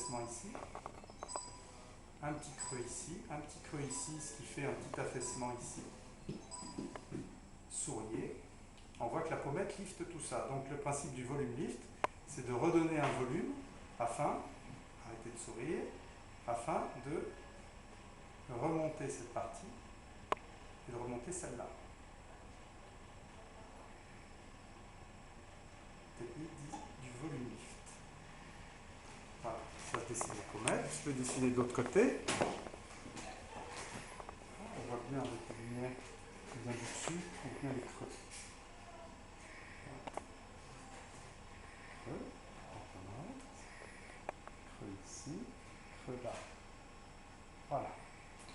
affaissement ici, un petit creux ici, ce qui fait un petit affaissement ici. Souriez. On voit que la pommette lift tout ça. Donc le principe du volume lift, c'est de redonner un volume afin, arrêtez de sourire, afin de remonter cette partie et de remonter celle-là. Technique du volume lift. Voilà, ça se dessine la pommette. Je peux dessiner de l'autre côté. On voit bien avec la lumière qui vient du dessus, on voit bien les creux. Creux, creux ici, creux là. Voilà.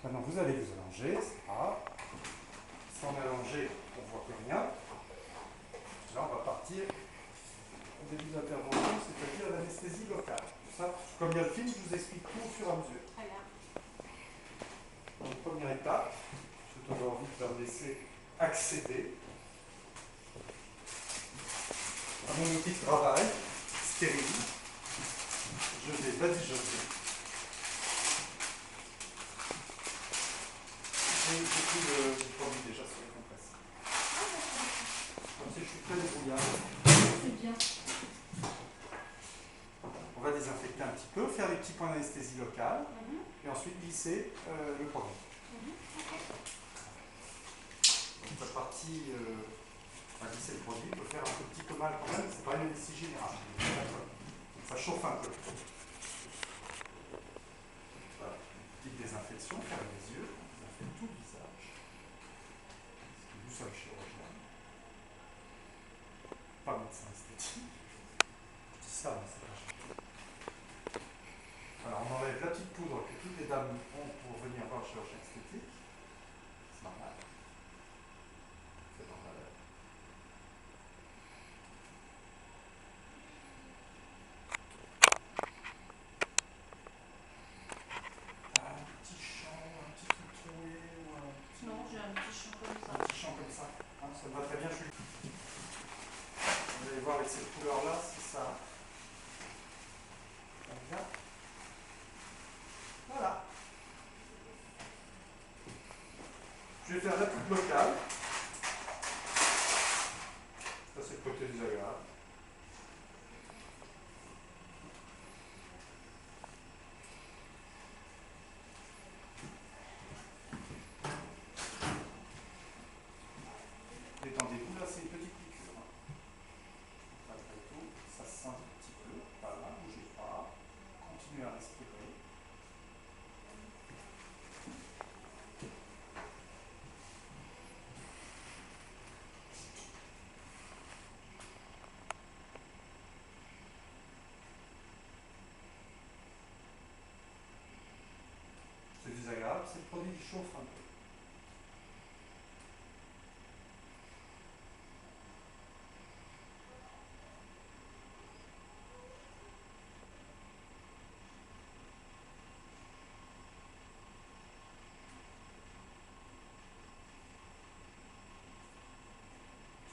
Maintenant vous allez vous allonger, c'est pas grave. Sans m'allonger, on ne voit plus rien. Là on va partir au début de l'intervention, c'est-à-dire l'anesthésie locale. Ça, comme il y a le film, je vous explique tout au fur et à mesure. Donc première étape, je vais avoir envie de leur laisser accéder à mon outil de travail stérile. Je vais badigeonner. Et j'ai pris le produit déjà sur les compresses. Comme ça, je suis très débrouillard. C'est bien. On va désinfecter un petit peu, faire des petits points d'anesthésie locale, et ensuite glisser le produit. Donc la partie à glisser le produit peut faire un petit peu mal quand même, c'est pas une anesthésie générale. Ça chauffe un peu. Voilà. Petite désinfection, ferme les yeux, on désinfecte tout le visage. C'est du seul chirurgien. Pas médecin esthétique. Je dis ça, mais c'est pas gentil. Alors on enlève la petite poudre que toutes les dames ont pour venir voir le chirurgien esthétique. C'est normal. C'est normal. Un petit champ, un petit truc troué ou un petit... Non, j'ai un petit champ comme ça. Un petit champ comme ça. Hein, ça me va très bien. Vous allez voir avec cette couleur-là si ça... Bien. Voilà. Je vais faire la coupe locale. Ça, c'est le côté désagréable. Détendez-vous, là, c'est une petite piqûre. Malgré tout, ça se sent un petit peu. Voilà, bougez pas. Continuez à respirer. C'est désagréable, c'est le produit qui chauffe un peu.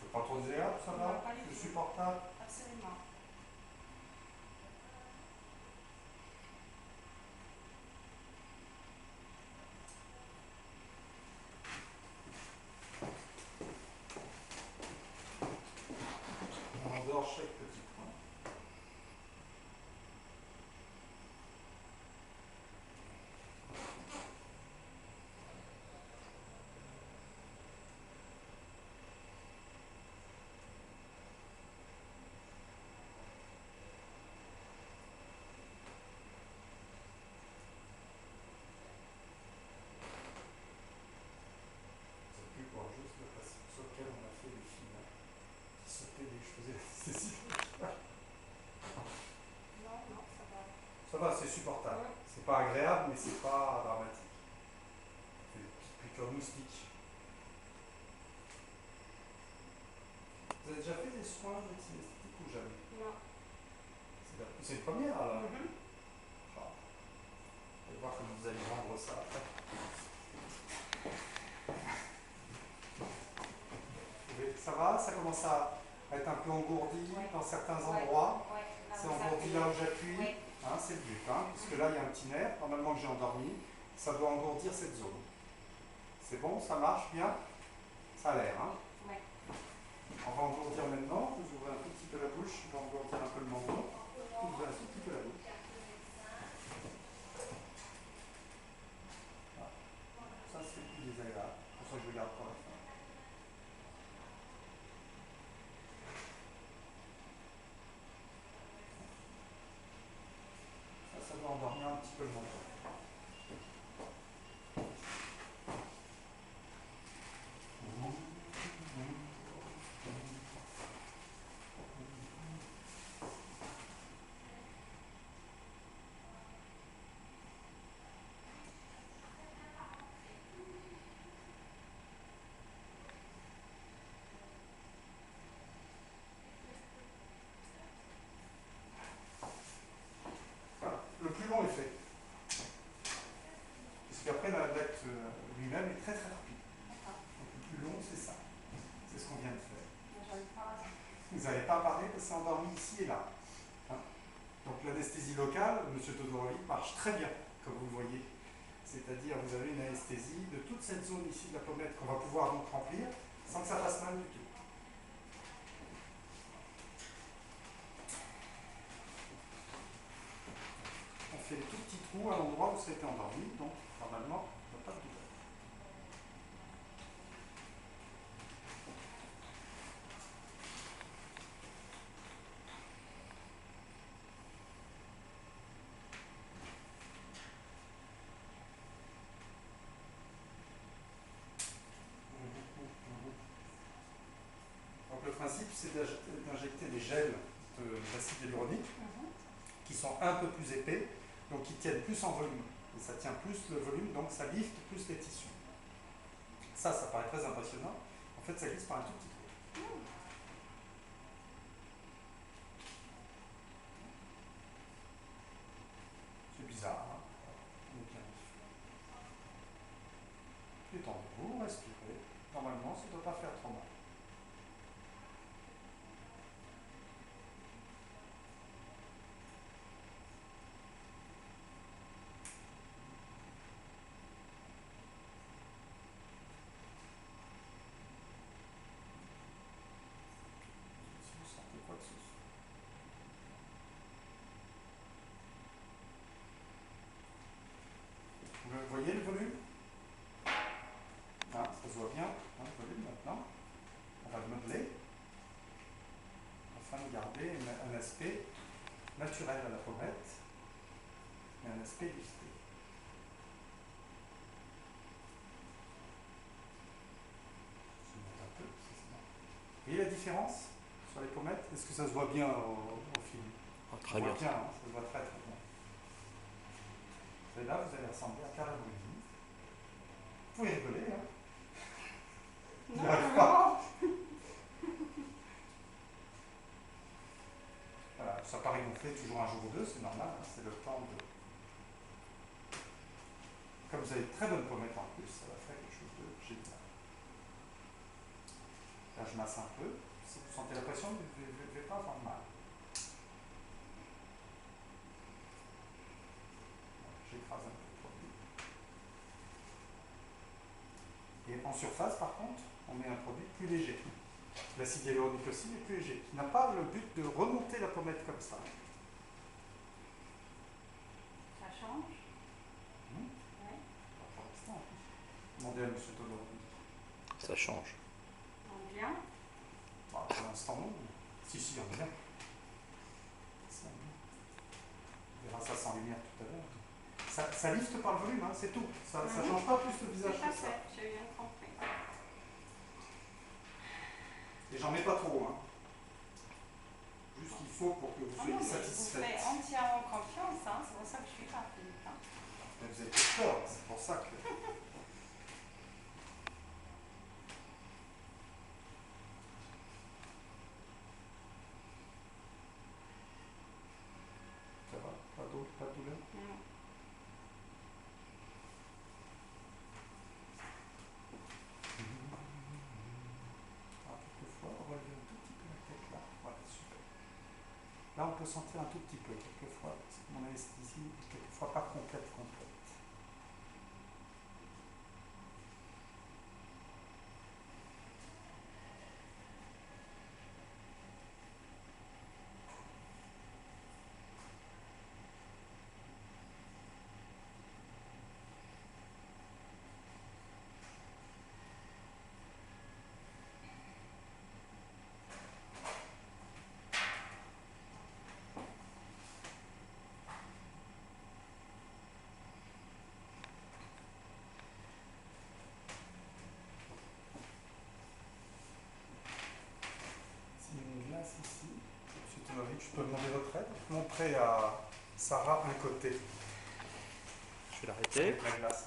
C'est pas trop désagréable, ça va? C'est supportable? Absolument. On endort chaque petit point. C'est plus courageux, c'est le principe sur lequel on a fait les films qui sautaient des choses anesthésiques. Non, non, ça va. Ça va, c'est supportable. C'est pas agréable, mais c'est pas dramatique. C'est une petite piqûre de moustique. Vous avez déjà fait des soins de médecine esthétique ou jamais? Non. C'est une première alors. Vous allez voir comment vous allez rendre ça après. Ça va? Ça commence à être un peu engourdi dans certains endroits. C'est engourdi là où j'appuie. Hein, c'est le but, hein, puisque là il y a un petit nerf, normalement que j'ai endormi, ça doit engourdir cette zone. C'est bon, ça marche bien? Ça a l'air, hein? Ouais. On va engourdir maintenant, vous ouvrez un tout petit peu la bouche, on va engourdir un peu le menton, vous ouvrez un tout petit peu la bouche. Voilà. Ça c'est plus désagréable, pour ça que je le garde pour la fin. Ça doit endormir un petit peu le menton. Voilà. Le plus long est fait. Puisqu'après l'acte lui-même est très très rapide. Donc le plus long c'est ça. C'est ce qu'on vient de faire. J'arrive pas à... Vous n'allez pas parler parce que c'est endormi ici et là. Hein. Donc l'anesthésie locale, M. Todorovic, marche très bien, comme vous le voyez. C'est-à-dire vous avez une anesthésie de toute cette zone ici de la pommette qu'on va pouvoir donc remplir sans que ça fasse mal du tout. On fait des tout petits trous à l'endroit où ça a été endormi, donc normalement, il n'y a pas de douleur. Donc le principe, c'est d'injecter des gels d'acide hyaluronique qui sont un peu plus épais, donc qui tiennent plus en volume. Et ça tient plus le volume, donc ça lifte plus les tissus. Ça paraît très impressionnant. En fait, ça glisse par un tout petit trou. C'est bizarre, hein? On est bien dessus. Détendez-vous, respirez. Normalement, ça ne doit pas faire trop mal. Si vous sentez quoi que ce soit. Vous voyez le volume? Hein, ça se voit bien, hein, le volume maintenant. On va le modeler afin de garder un aspect naturel à la pommette et un aspect lifté. Je monte un peu, vous voyez la différence sur les pommettes? Est-ce que ça se voit bien au film? Très bien. Bien, hein, ça se voit très très bien. Et là, vous allez ressembler à Carla Bruni. Vous pouvez rigoler, hein? Il n'y arrive pas. Voilà, ça paraît gonflé toujours un jour ou deux, c'est normal, hein, c'est le temps de... Comme vous avez de très bonnes pommettes en plus, ça va faire quelque chose de génial. Là, je masse un peu. Si vous sentez la pression, vous ne devez pas avoir mal. J'écrase un peu le produit. Et en surface, par contre, on met un produit plus léger. L'acide hyaluronique aussi, mais plus léger. Qui n'a pas le but de remonter la pommette comme ça. Ça change? Ouais. Pour l'instant, demandez à M. Todorovic. Ça change. En bien? Bah, pour l'instant, non. Si, on est bien. On verra ça sans lumière tout à l'heure. Ça lifte par le volume, hein, c'est tout. Ça ne change pas plus le visage que ça. J'ai bien compris. Et j'en mets pas trop, hein. Juste qu'il faut pour que vous soyez satisfait. Vous faites entièrement confiance, hein, c'est pour ça que je suis rapide. Hein. Mais vous avez peur, c'est pour ça que... Ça va? Pas de douleur? Non. Quelquefois, relevez un tout petit peu la tête là. Voilà, super. Là, on peut peut sentir un tout petit peu, quelquefois, parce que mon anesthésie est quelquefois pas complète. C'est une glace ici. Monsieur Tonovic, je peux demander votre aide? Montrez à Sarah un côté. Je vais l'arrêter. La glace.